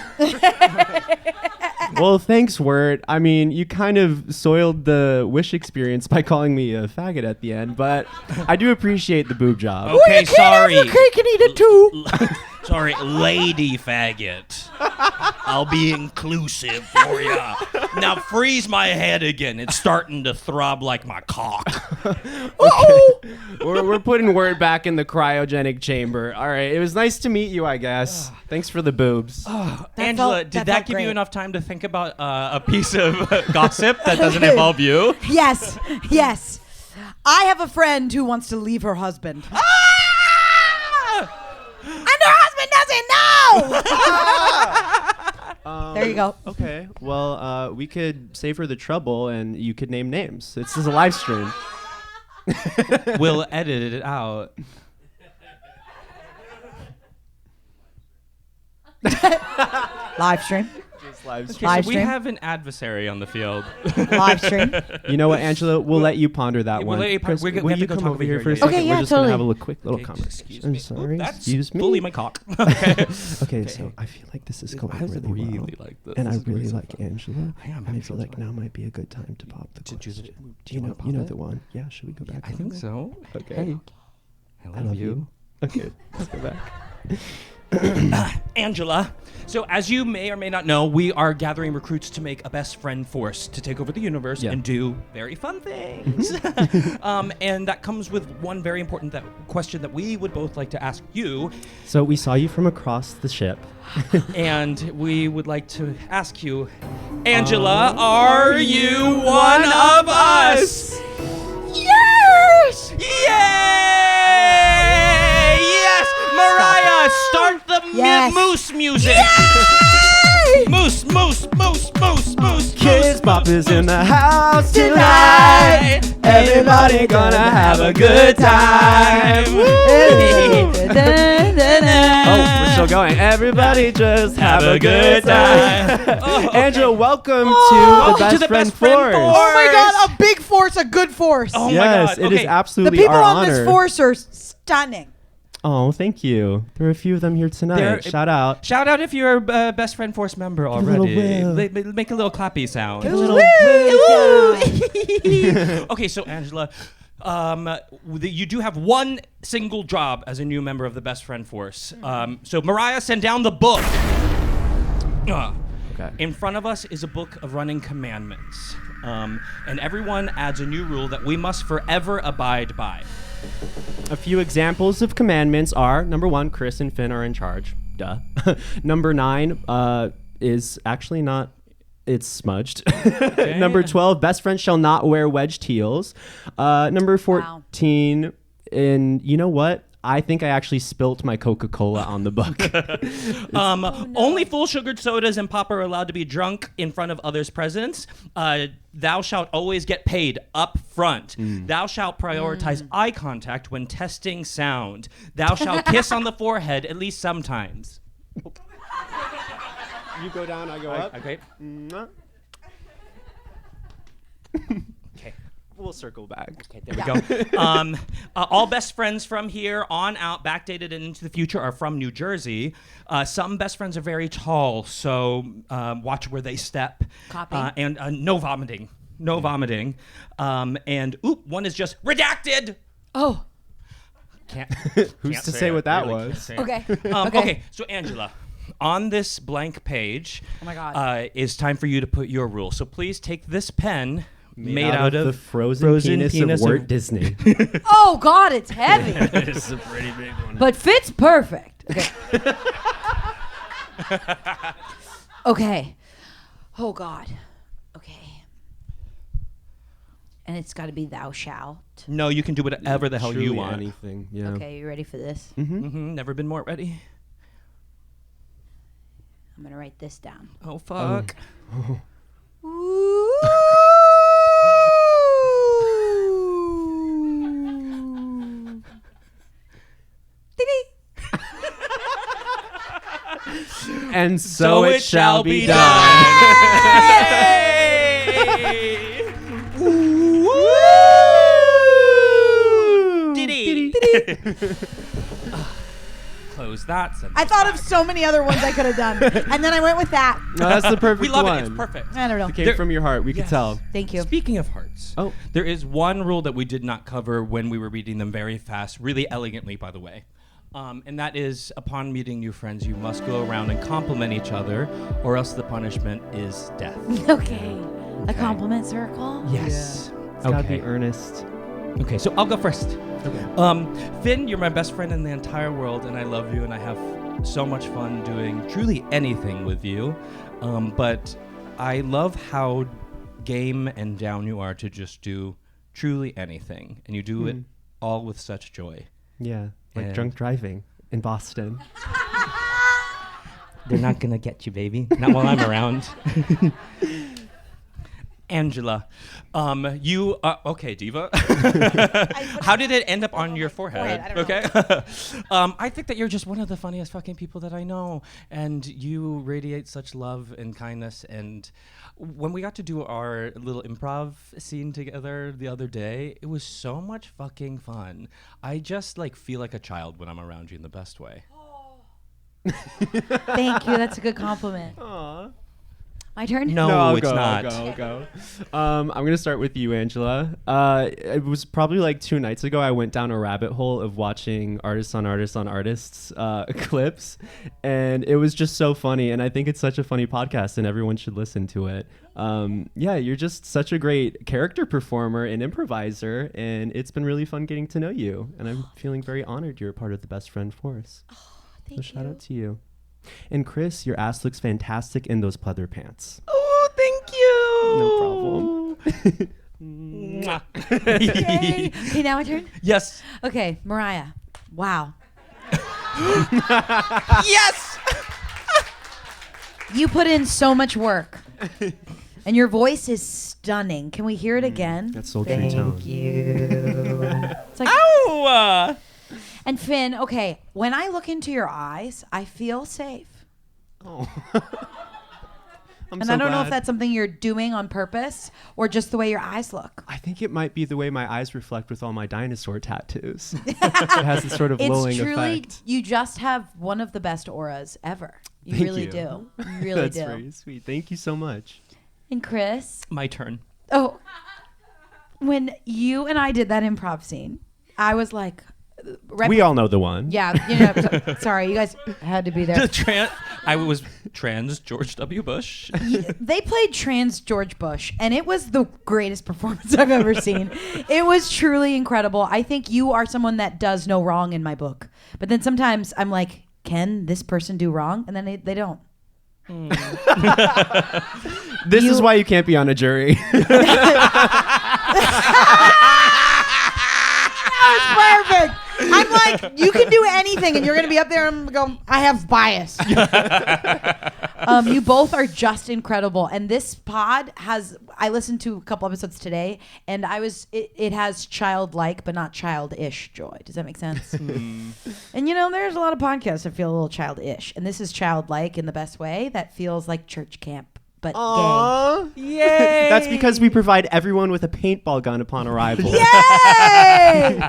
Well, thanks, Wort. I mean, you kind of soiled the wish experience by calling me a faggot at the end, but I do appreciate the boob job. Okay, well, you sorry. Can't have your cake and eat it too. Sorry, lady faggot. I'll be inclusive for ya. Now freeze my head again. It's starting to throb like my cock. Uh-oh. We're putting Wort back in the cryogenic chamber. All right. It was nice to meet you, I guess. Thanks for the boobs. Angela, did that give you enough time to think about a piece of gossip that doesn't involve you? Yes. I have a friend who wants to leave her husband. And her husband doesn't know! There you go. Okay. Well, we could save her the trouble and you could name names. This is a live stream. We'll edit it out. Live stream. Just live Okay, stream. so we have an adversary on the field. Live stream. You know what, Angela? We'll let you ponder that We'll one. let you ponder- Chris, we will have to you go come talk over over here here, for a yeah. second? Okay, yeah, We're just gonna have a totally. quick little Okay, conversation. excuse I'm me. sorry. That's Excuse me. fully my cock. Okay. Okay, so I feel like this is going I really well. really like this. And I This is really really like fun. Angela. I am and I having feel so like much fun. now might be a good time to pop the question. Do you wanna pop know it? the one? Yeah, should we go back? I think so. Okay. Hey, I love you. Okay, let's go back. Angela. So as you may or may not know, we are gathering recruits to make a best friend force to take over the universe and do very fun things. And that comes with one very important question that we would both like to ask you. So we saw you from across the ship. And we would like to ask you, Angela, are you one of us? Yes! Yay! Yes! Mariah, start the moose music! Yay! Moose, moose, moose, moose, moose. Kids Bop is in the house tonight. Everybody gonna have a good time. Oh, we're still going. Everybody just have a good time. Angela, welcome to the Best Friend Force. Oh my God, a big force, a good force. Oh yes, it is absolutely the people our on honor. this force are stunning. Oh, thank you. There are a few of them here tonight. Shout out. Shout out if you're a Best Friend Force member already. Little Make a little clappy sound. Okay, so Angela, you do have one single job as a new member of the Best Friend Force. So Mariah, send down the book. Okay. In front of us is a book of running commandments. And everyone adds a new rule that we must forever abide by. A few examples of commandments are, number 1, Chris and Finn are in charge. Duh. Number 9 is actually not, it's smudged. Number 12, best friends shall not wear wedged heels. Number 14, and you know what? I think I actually spilt my Coca-Cola on the book. Only full sugared sodas and pop are allowed to be drunk in front of others' presence. Thou shalt always get paid up front. Thou shalt prioritize eye contact when testing sound. Thou shalt kiss on the forehead at least sometimes. You go down, I go up. Okay. Okay. We'll circle back. Okay, there we go. All best friends from here on out, backdated and into the future, are from New Jersey. Some best friends are very tall, so watch where they step. Copy. And no vomiting. No vomiting. And one is just redacted. Oh. Who's to say what that was? Okay. Okay, so Angela, on this blank page, oh my God, is time for you to put your rule. So please take this pen made out of the frozen penis of Wort Doozney. Oh God, it's heavy. It's a pretty big one. But fits perfect. Okay. Okay. Oh God. Okay. And it's got to be thou shalt. No, you can do whatever the hell you want. Anything. Yeah. Okay, you ready for this? Never been more ready. I'm gonna write this down. Oh fuck. And so it shall be done. Close that. I thought of so many other ones I could have done, and then I went with that. No, that's the perfect We love one. it. It's perfect. I don't know. It came from your heart. We could tell. Thank you. Speaking of hearts, there is one rule that we did not cover when we were reading them very fast, really elegantly, by the way. And that is, upon meeting new friends, you must go around and compliment each other, or else the punishment is death. Okay. A compliment circle? Yes. It's gotta be earnest. Okay, so I'll go first. Okay. Finn, you're my best friend in the entire world, and I love you, and I have so much fun doing truly anything with you. But I love how game and down you are to just do truly anything, and you do it all with such joy. Yeah, like drunk driving in Boston. They're not gonna get you, baby. Not while I'm around. Angela, you okay, Diva? How did it end up on your forehead? I don't know. I think that you're just one of the funniest fucking people that I know, and you radiate such love and kindness. And when we got to do our little improv scene together the other day, it was so much fucking fun. I just feel like a child when I'm around you in the best way. Thank you. That's a good compliment. Aww. My turn? No, it's go, not. I'll go. I'm going to start with you, Angela. It was probably 2 nights ago, I went down a rabbit hole of watching artists on artists clips. And it was just so funny. And I think it's such a funny podcast and everyone should listen to it. Yeah, you're just such a great character performer and improviser. And it's been really fun getting to know you. And I'm feeling very honored you're a part of the Best Friend Force. Oh, thank you. Shout out to you. And Chris, your ass looks fantastic in those pleather pants. Oh, thank you. No problem. Yay. Okay, now my turn? Yes. Okay, Mariah. Wow. Yes! You put in so much work. And your voice is stunning. Can we hear it again? That's sultry tone. Thank you. It's like, ow! And Finn, okay, when I look into your eyes, I feel safe. Oh. And I don't know if that's something you're doing on purpose or just the way your eyes look. I think it might be the way my eyes reflect with all my dinosaur tattoos. It has this sort of glowing effect. You just have one of the best auras ever. You really do. You really That's do. That's very sweet. Thank you so much. And Chris? My turn. Oh, when you and I did that improv scene, I was like... we all know the one. Yeah. Sorry, you guys had to be there. I was trans George W. Bush. They played trans George Bush, and it was the greatest performance I've ever seen. It was truly incredible. I think you are someone that does no wrong in my book. But then sometimes I'm like, can this person do wrong? And then they don't. This is why you can't be on a jury. That was perfect. I'm like, you can do anything, and you're going to be up there and go, I have bias. You both are just incredible. And this pod I listened to a couple episodes today, and it has childlike, but not childish joy. Does that make sense? And there's a lot of podcasts that feel a little childish. And this is childlike in the best way that feels like church camp, but gay. Yay! That's because we provide everyone with a paintball gun upon arrival. Yay!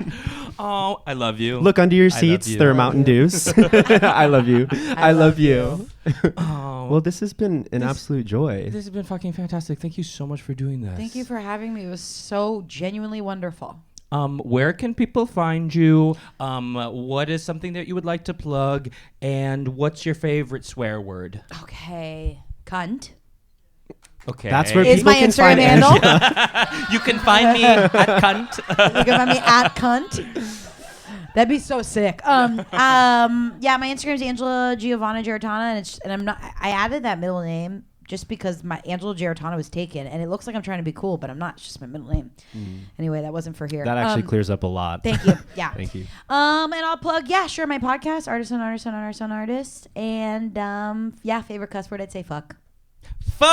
Oh, I love you. Look under your seats. There are Mountain Dews. I love you. I love you. Well, this has been an absolute joy. This has been fucking fantastic. Thank you so much for doing this. Thank you for having me. It was so genuinely wonderful. Where can people find you? What is something that you would like to plug? And what's your favorite swear word? Okay. Cunt. Okay. That's where is people my can Instagram find handle. You can find me at cunt. You can find me at cunt. That'd be so sick. Yeah, my Instagram is Angela Giovanna Giarratana, and I'm not. I added that middle name just because my Angela Giarratana was taken, and it looks like I'm trying to be cool, but I'm not. It's just my middle name. Anyway, that wasn't for here. That actually clears up a lot. Thank you. Yeah. Thank you. And I'll plug, my podcast, Artist on Artist on Artist on Artist, and favorite cuss word, I'd say fuck. Fuck!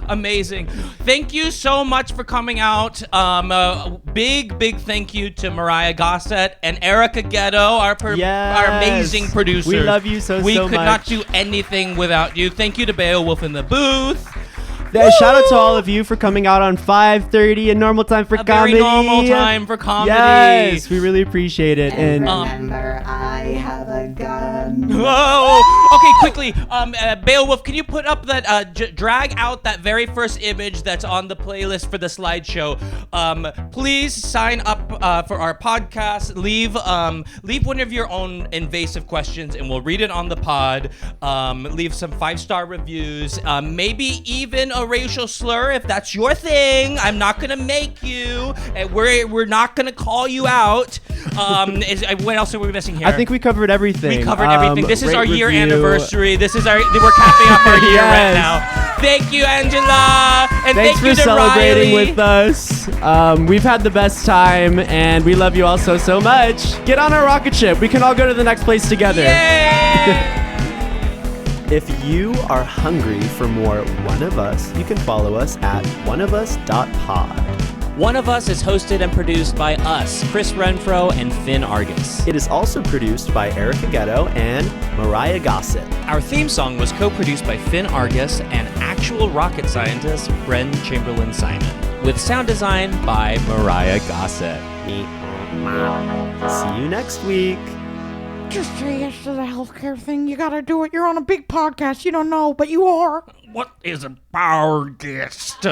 Amazing. Thank you so much for coming out. Big thank you to Mariah Gossett and Erica Ghetto, our amazing producers. We love you so much. We could not do anything without you. Thank you to Beowulf in the booth. Shout out to all of you for coming out on 5:30 and normal time for comedy. Very normal time for comedy. Yes, we really appreciate it. And remember, I have a gun. Whoa! Okay, quickly, Beowulf, can you put up that? Drag out that very first image that's on the playlist for the slideshow. Please sign up for our podcast. Leave one of your own invasive questions, and we'll read it on the pod. Leave some 5-star reviews. Maybe even a racial slur if that's your thing. I'm not gonna make you, and we're not gonna call you out. What else are we missing here? I think we covered everything. We covered everything. This is our year review. Anniversary. We're capping up our year right now. Thank you, Angela, and thanks thank you for to celebrating Riley. with us. We've had the best time, and we love you all so much. Get on our rocket ship. We can all go to the next place together. Yay! If you are hungry for more One of Us, you can follow us at oneofus.pod. One of Us is hosted and produced by us, Chris Renfro and Finn Argus. It is also produced by Erica Ghetto and Mariah Gossett. Our theme song was co-produced by Finn Argus and actual rocket scientist Bren Chamberlain Simon. With sound design by Mariah Gossett. See you next week. Just say yes to the healthcare thing. You gotta do it. You're on a big podcast. You don't know, but you are. What is a power guest?